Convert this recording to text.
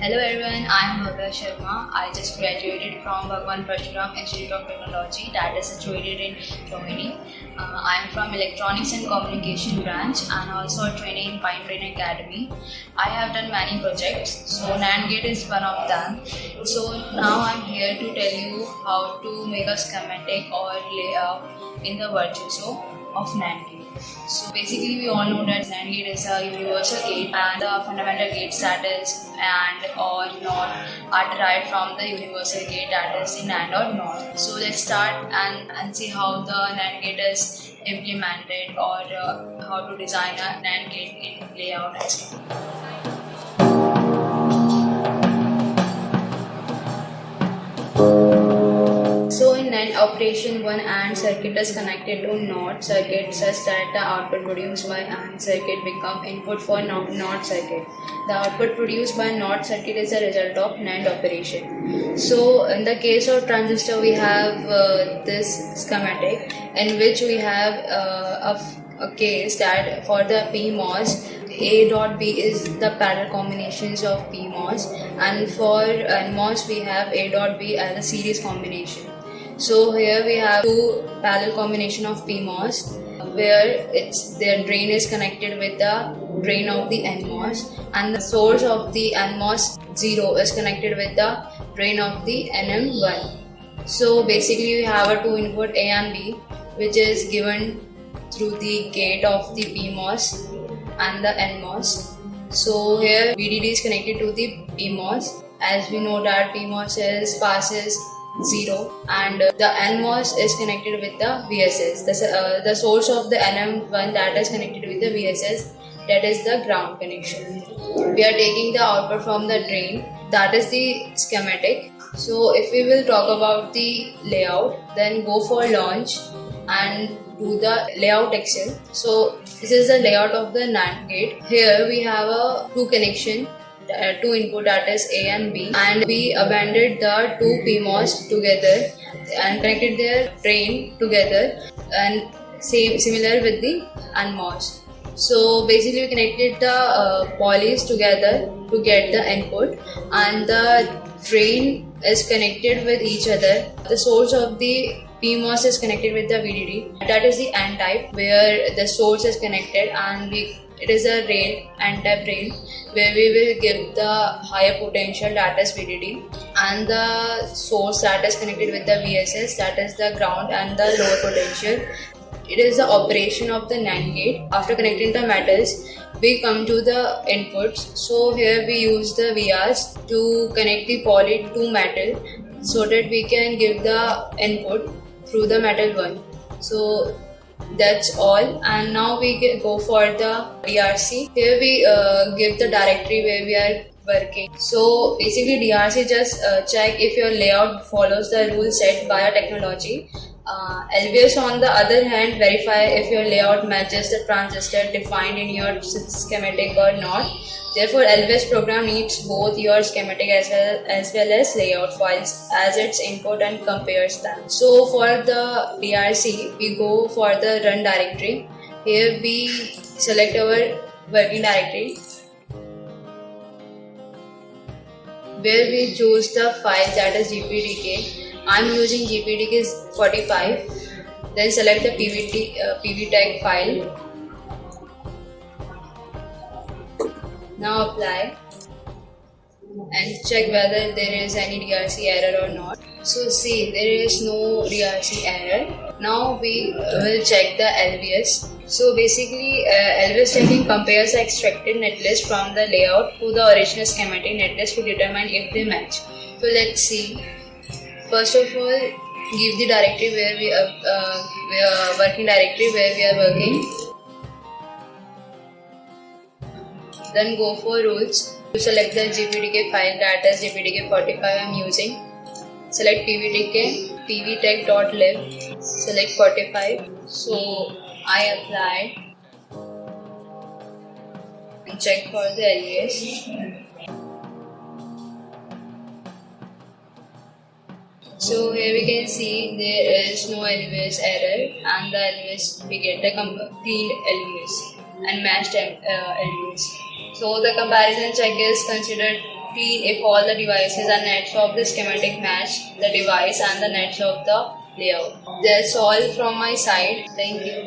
Hello everyone, I am Bhavya Sharma. I just graduated from Bhagwan Parshuram Institute of Technology that is situated in Trainee. I am from Electronics and Communication branch and also a trainee in Pine Train Academy. I have done many projects, so NAND Gate is one of them. So now I am here to tell you how to make a schematic or layout in the Virtuoso of NAND Gate. So basically we all know that NAND Gate is a universal gate and the fundamental gate status and or NOT are derived from the universal gate, that is the NAND or NOT. So let's start and see how the NAND gate is implemented or how to design a NAND gate in layout etc. So in NAND operation, one AND circuit is connected to NOT circuit such that the output produced by AND circuit become input for NOT circuit. The output produced by NOT circuit is a result of NAND operation. So in the case of transistor, we have this schematic in which we have a case that for the PMOS, A dot B is the parallel combinations of PMOS, and for NMOS we have A dot B as a series combination. So here we have two parallel combination of PMOS where their drain is connected with the drain of the NMOS and the source of the NMOS 0 is connected with the drain of the NM1. So basically we have a two input A and B which is given through the gate of the PMOS and the NMOS. So here VDD is connected to the PMOS, as we know that PMOS passes 0 and the NMOS is connected with the VSS. The source of the NM1 that is connected with the VSS, that is the ground connection. We are taking the output from the drain, that is the schematic. So if we will talk about the layout, then go for launch and do the layout Excel. So this is the layout of the NAND gate. Here we have a two connection, two input, that is A and B, and we abandoned the two PMOS together and connected their drain together and similar with the NMOS. So basically we connected the polys together to get the input and the drain is connected with each other. The source of the PMOS is connected with the VDD. That is the N type where the source is connected and it is a rail, N type rail, where we will give the higher potential, that is VDD, and the source that is connected with the VSS, that is the ground, and the lower potential. It is the operation of the NAND gate. After connecting the metals, we come to the inputs. So here we use the VRs to connect the poly to metal so that we can give the input through the metal one. So that's all, and now we go for the DRC. Here we give the directory where we are working. So basically DRC just check if your layout follows the rules set by a technology. LVS on the other hand verify if your layout matches the transistor defined in your schematic or not. Therefore, LVS program needs both your schematic as well as layout files as its input and compares them. So for the DRC, we go for the run directory. Here we select our working directory where we choose the file, that is GPDK. I am using GPDK 45. Then select the PVTag file. Now apply and check whether there is any DRC error or not. So see, there is no DRC error. Now we will check the LVS. So basically LVS checking compares the extracted netlist from the layout to the original schematic netlist to determine if they match. So let's see. First of all, give the directory where we are working directory where we are working. Then go for rules. To select the GPDK file, that is GPDK 45 I am using. Select PVTK, pvtech.lib, select 45. So I applied and check for the LVS. So here we can see there is no LVS error and the LVS, we get the clean LVS and matched LVS. So the comparison check is considered clean if all the devices are nets of the schematic match the device and the nets of the layout. That's all from my side. Thank you.